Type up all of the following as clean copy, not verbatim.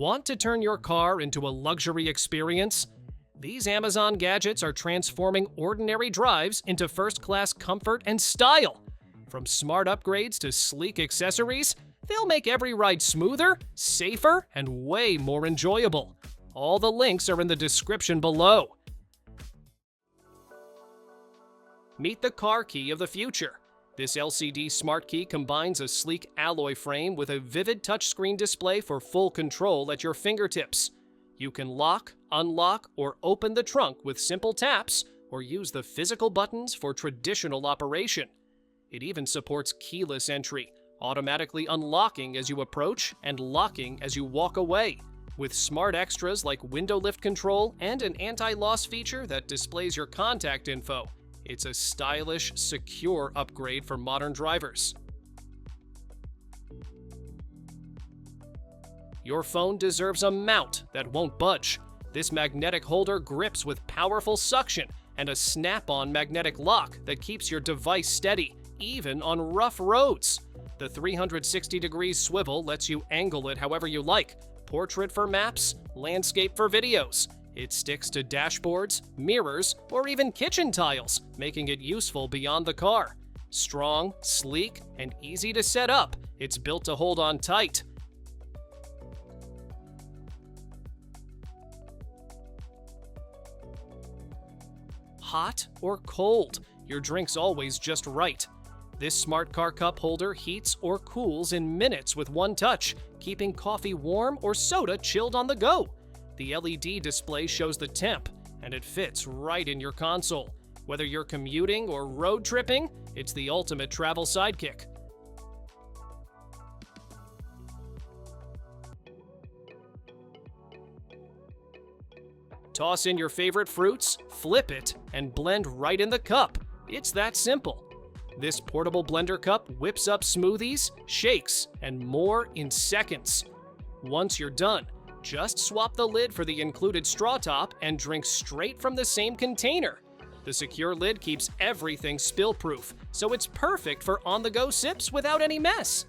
Want to turn your car into a luxury experience? These Amazon gadgets are transforming ordinary drives into first-class comfort and style. From smart upgrades to sleek accessories, they'll make every ride smoother, safer, and way more enjoyable. All the links are in the description below. Meet the car key of the future. This LCD smart key combines a sleek alloy frame with a vivid touchscreen display for full control at your fingertips. You can lock, unlock, or open the trunk with simple taps, or use the physical buttons for traditional operation. It even supports keyless entry, automatically unlocking as you approach and locking as you walk away. With smart extras like window lift control and an anti-loss feature that displays your contact info, it's a stylish, secure upgrade for modern drivers. Your phone deserves a mount that won't budge. This magnetic holder grips with powerful suction and a snap-on magnetic lock that keeps your device steady, even on rough roads. The 360-degree swivel lets you angle it however you like. Portrait for maps, landscape for videos. It sticks to dashboards, mirrors, or even kitchen tiles, making it useful beyond the car. Strong, sleek, and easy to set up, it's built to hold on tight. Hot or cold, your drink's always just right. This smart car cup holder heats or cools in minutes with one touch, keeping coffee warm or soda chilled on the go. The LED display shows the temp, and it fits right in your console. Whether you're commuting or road tripping, it's the ultimate travel sidekick. Toss in your favorite fruits, flip it, and blend right in the cup. It's that simple. This portable blender cup whips up smoothies, shakes, and more in seconds. Once you're done, just swap the lid for the included straw top and drink straight from the same container. The secure lid keeps everything spill-proof, so it's perfect for on-the-go sips without any mess.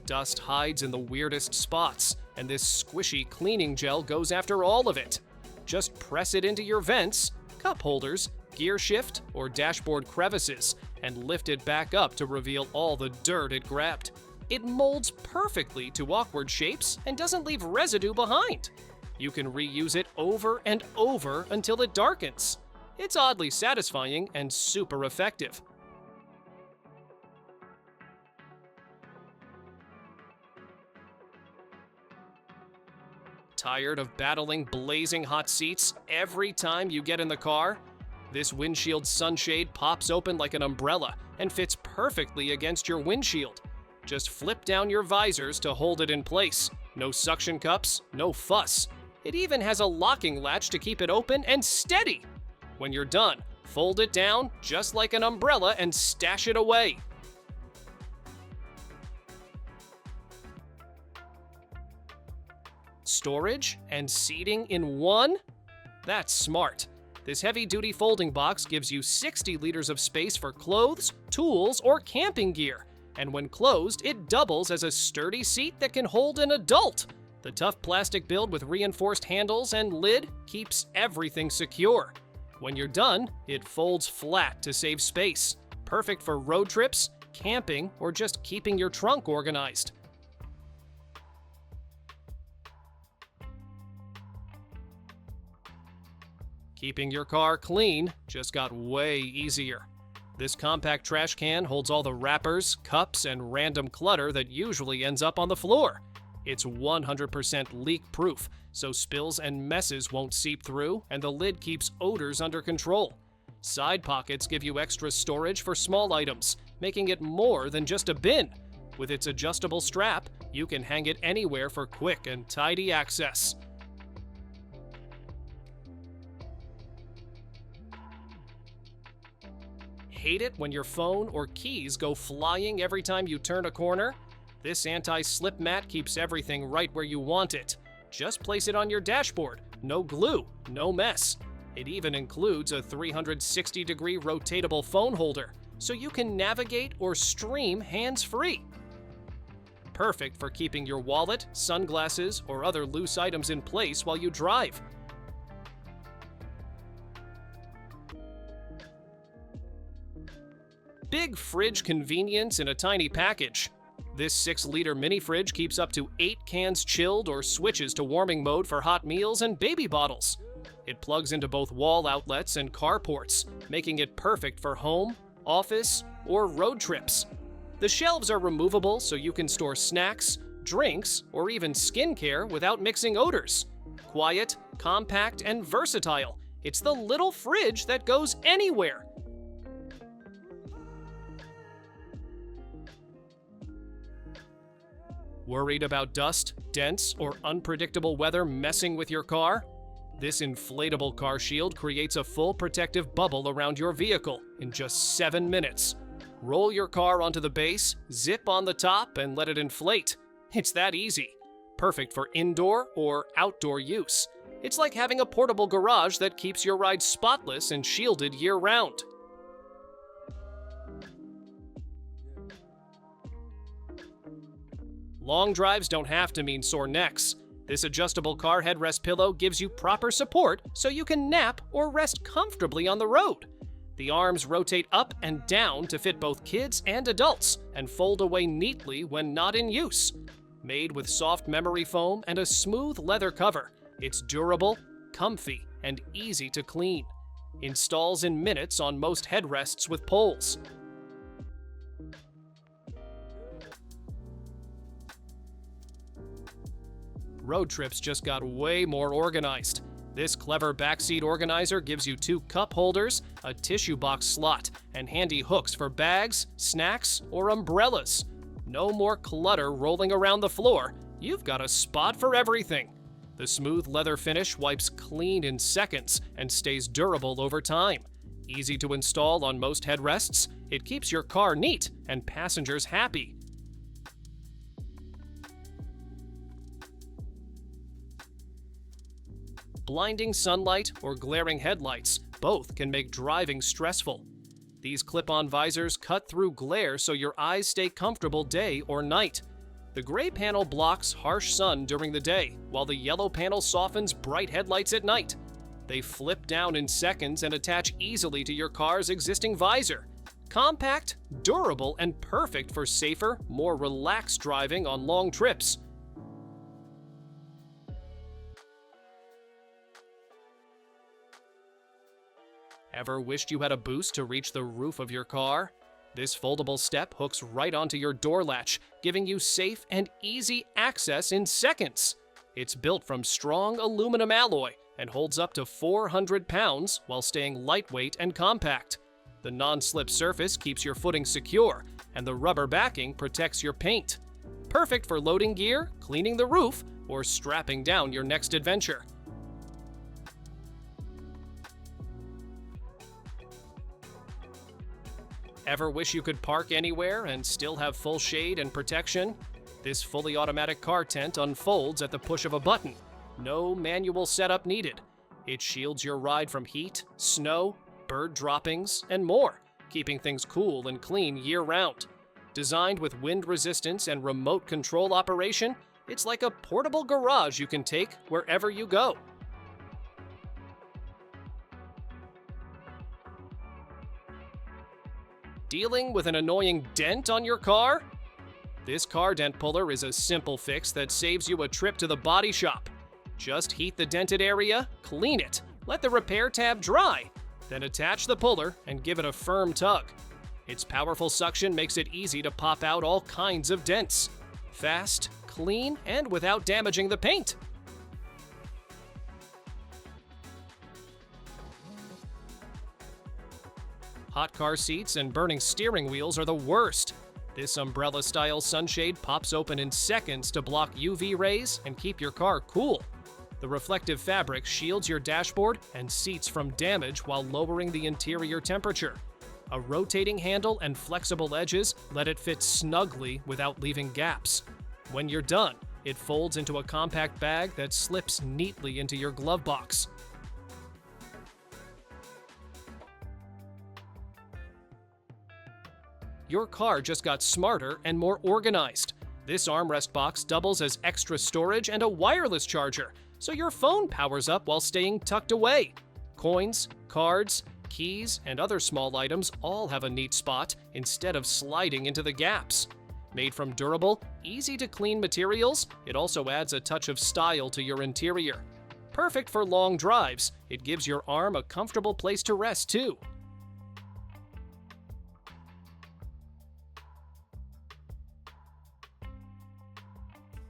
Dust hides in the weirdest spots, and this squishy cleaning gel goes after all of it. Just press it into your vents, cup holders, gear shift, or dashboard crevices, and lift it back up to reveal all the dirt it grabbed. It molds perfectly to awkward shapes and doesn't leave residue behind. You can reuse it over and over until it darkens. It's oddly satisfying and super effective. Tired of battling blazing hot seats every time you get in the car? This windshield sunshade pops open like an umbrella and fits perfectly against your windshield. Just flip down your visors to hold it in place. No suction cups, no fuss. It even has a locking latch to keep it open and steady. When you're done, fold it down just like an umbrella and stash it away. Storage and seating in one? That's smart. This heavy-duty folding box gives you 60 liters of space for clothes, tools, or camping gear. And when closed, it doubles as a sturdy seat that can hold an adult. The tough plastic build with reinforced handles and lid keeps everything secure. When you're done, it folds flat to save space. Perfect for road trips, camping, or just keeping your trunk organized. Keeping your car clean just got way easier. This compact trash can holds all the wrappers, cups, and random clutter that usually ends up on the floor. It's 100% leak-proof, so spills and messes won't seep through, and the lid keeps odors under control. Side pockets give you extra storage for small items, making it more than just a bin. With its adjustable strap, you can hang it anywhere for quick and tidy access. Hate it when your phone or keys go flying every time you turn a corner? This anti-slip mat keeps everything right where you want it. Just place it on your dashboard. No glue, no mess. It even includes a 360-degree rotatable phone holder. so you can navigate or stream hands-free. Perfect for keeping your wallet, sunglasses, or other loose items in place while you drive. Big fridge convenience in a tiny package. This 6-liter mini fridge keeps up to 8 cans chilled or switches to warming mode for hot meals and baby bottles. It plugs into both wall outlets and carports, making it perfect for home, office, or road trips. The shelves are removable so you can store snacks, drinks, or even skincare without mixing odors. Quiet, compact, and versatile. It's the little fridge that goes anywhere. Worried about dust, dents, or unpredictable weather messing with your car? This inflatable car shield creates a full protective bubble around your vehicle in just 7 minutes. Roll your car onto the base, zip on the top, and let it inflate. It's that easy. Perfect for indoor or outdoor use. It's like having a portable garage that keeps your ride spotless and shielded year-round. Long drives don't have to mean sore necks. This adjustable car headrest pillow gives you proper support so you can nap or rest comfortably on the road. The arms rotate up and down to fit both kids and adults and fold away neatly when not in use. Made with soft memory foam and a smooth leather cover, it's durable, comfy, and easy to clean. Installs in minutes on most headrests with poles. Road trips just got way more organized. This clever backseat organizer gives you 2 cup holders, a tissue box slot, and handy hooks for bags, snacks, or umbrellas. No more clutter rolling around the floor. You've got a spot for everything. The smooth leather finish wipes clean in seconds and stays durable over time. Easy to install on most headrests, it keeps your car neat and passengers happy. Blinding sunlight or glaring headlights, both can make driving stressful. These clip-on visors cut through glare so your eyes stay comfortable day or night. The gray panel blocks harsh sun during the day, while the yellow panel softens bright headlights at night. They flip down in seconds and attach easily to your car's existing visor. Compact, durable, and perfect for safer, more relaxed driving on long trips. Ever wished you had a boost to reach the roof of your car? This foldable step hooks right onto your door latch, giving you safe and easy access in seconds. It's built from strong aluminum alloy and holds up to 400 pounds while staying lightweight and compact. The non-slip surface keeps your footing secure, and the rubber backing protects your paint. Perfect for loading gear, cleaning the roof, or strapping down your next adventure. Ever wish you could park anywhere and still have full shade and protection? This fully automatic car tent unfolds at the push of a button. No manual setup needed. It shields your ride from heat, snow, bird droppings, and more, keeping things cool and clean year-round. Designed with wind resistance and remote control operation, it's like a portable garage you can take wherever you go. Dealing with an annoying dent on your car? This car dent puller is a simple fix that saves you a trip to the body shop. Just heat the dented area, clean it, let the repair tab dry, then attach the puller and give it a firm tug. Its powerful suction makes it easy to pop out all kinds of dents. Fast, clean, and without damaging the paint. Hot car seats and burning steering wheels are the worst. This umbrella-style sunshade pops open in seconds to block UV rays and keep your car cool. The reflective fabric shields your dashboard and seats from damage while lowering the interior temperature. A rotating handle and flexible edges let it fit snugly without leaving gaps. When you're done, it folds into a compact bag that slips neatly into your glove box. Your car just got smarter and more organized. This armrest box doubles as extra storage and a wireless charger, so your phone powers up while staying tucked away. Coins, cards, keys, and other small items all have a neat spot instead of sliding into the gaps. Made from durable, easy-to-clean materials, it also adds a touch of style to your interior. Perfect for long drives, it gives your arm a comfortable place to rest too.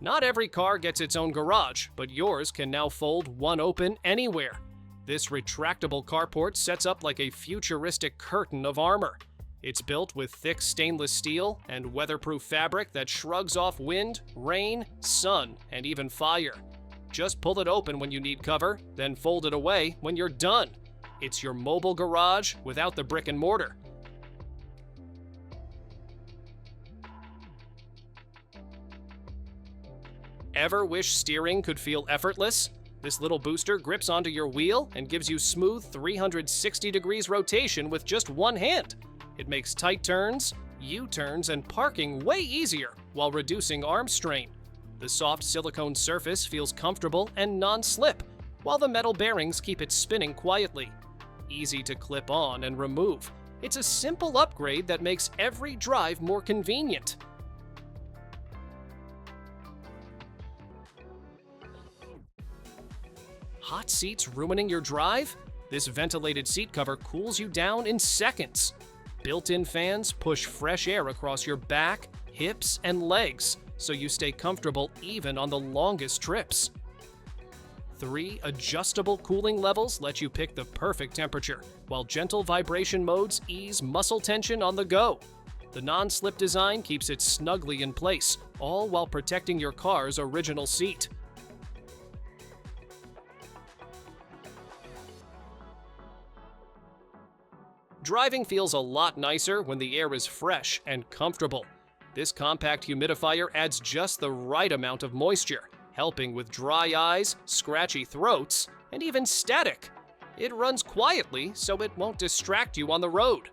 Not every car gets its own garage, but yours can now fold one open anywhere. This retractable carport sets up like a futuristic curtain of armor. It's built with thick stainless steel and weatherproof fabric that shrugs off wind, rain, sun, and even fire. Just pull it open when you need cover, then fold it away when you're done. It's your mobile garage without the brick and mortar. Ever wish steering could feel effortless? This little booster grips onto your wheel and gives you smooth 360 degrees rotation with just one hand. It makes tight turns, U-turns, and parking way easier while reducing arm strain. The soft silicone surface feels comfortable and non-slip, while the metal bearings keep it spinning quietly. Easy to clip on and remove. It's a simple upgrade that makes every drive more convenient. Hot seats ruining your drive? This ventilated seat cover cools you down in seconds. Built-in fans push fresh air across your back, hips, and legs, so you stay comfortable even on the longest trips. 3 adjustable cooling levels let you pick the perfect temperature, while gentle vibration modes ease muscle tension on the go. The non-slip design keeps it snugly in place, all while protecting your car's original seat. Driving feels a lot nicer when the air is fresh and comfortable. This compact humidifier adds just the right amount of moisture, helping with dry eyes, scratchy throats, and even static. It runs quietly, so it won't distract you on the road.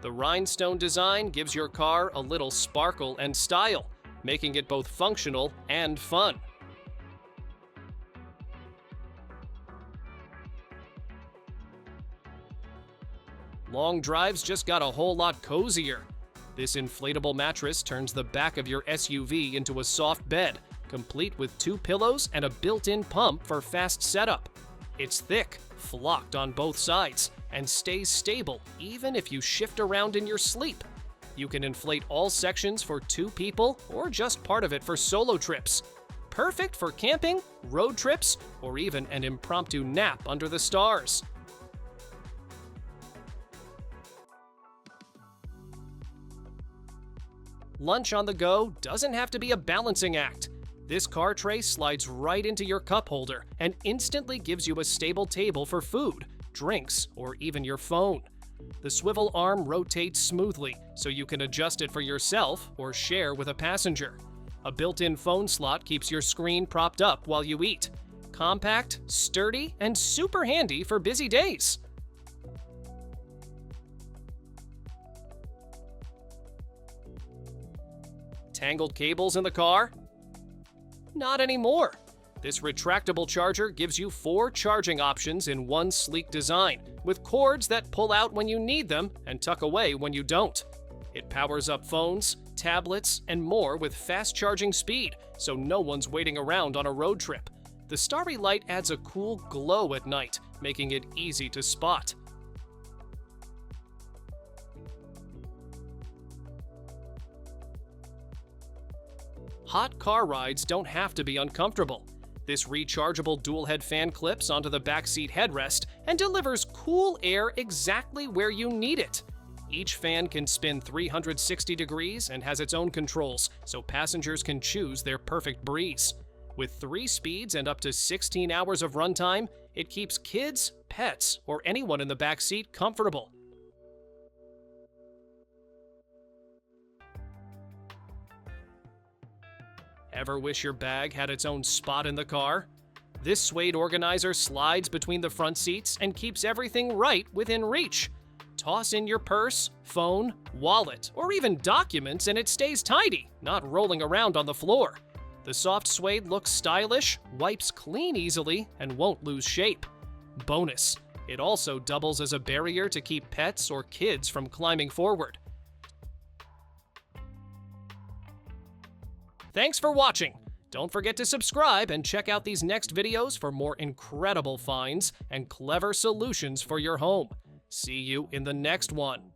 The rhinestone design gives your car a little sparkle and style, making it both functional and fun. Long drives just got a whole lot cozier. This inflatable mattress turns the back of your SUV into a soft bed, complete with 2 pillows and a built-in pump for fast setup. It's thick, flocked on both sides, and stays stable even if you shift around in your sleep. You can inflate all sections for 2 people or just part of it for solo trips. Perfect for camping, road trips, or even an impromptu nap under the stars. Lunch on the go doesn't have to be a balancing act. This car tray slides right into your cup holder and instantly gives you a stable table for food, drinks, or even your phone. The swivel arm rotates smoothly, so you can adjust it for yourself or share with a passenger. A built-in phone slot keeps your screen propped up while you eat. Compact, sturdy, and super handy for busy days. Tangled cables in the car? Not anymore. This retractable charger gives you 4 charging options in one sleek design, with cords that pull out when you need them and tuck away when you don't. It powers up phones, tablets, and more with fast charging speed, so no one's waiting around on a road trip. The starry light adds a cool glow at night, making it easy to spot. Hot car rides don't have to be uncomfortable. This rechargeable dual-head fan clips onto the backseat headrest and delivers cool air exactly where you need it. Each fan can spin 360 degrees and has its own controls, so passengers can choose their perfect breeze. With 3 speeds and up to 16 hours of runtime, it keeps kids, pets, or anyone in the backseat comfortable. Ever wish your bag had its own spot in the car? This Suede Organizer slides between the front seats and keeps everything right within reach. Toss in your purse, phone, wallet, or even documents and it stays tidy, not rolling around on the floor. The soft suede looks stylish, wipes clean easily, and won't lose shape. Bonus, it also doubles as a barrier to keep pets or kids from climbing forward. Thanks for watching! Don't forget to subscribe and check out these next videos for more incredible finds and clever solutions for your home. See you in the next one.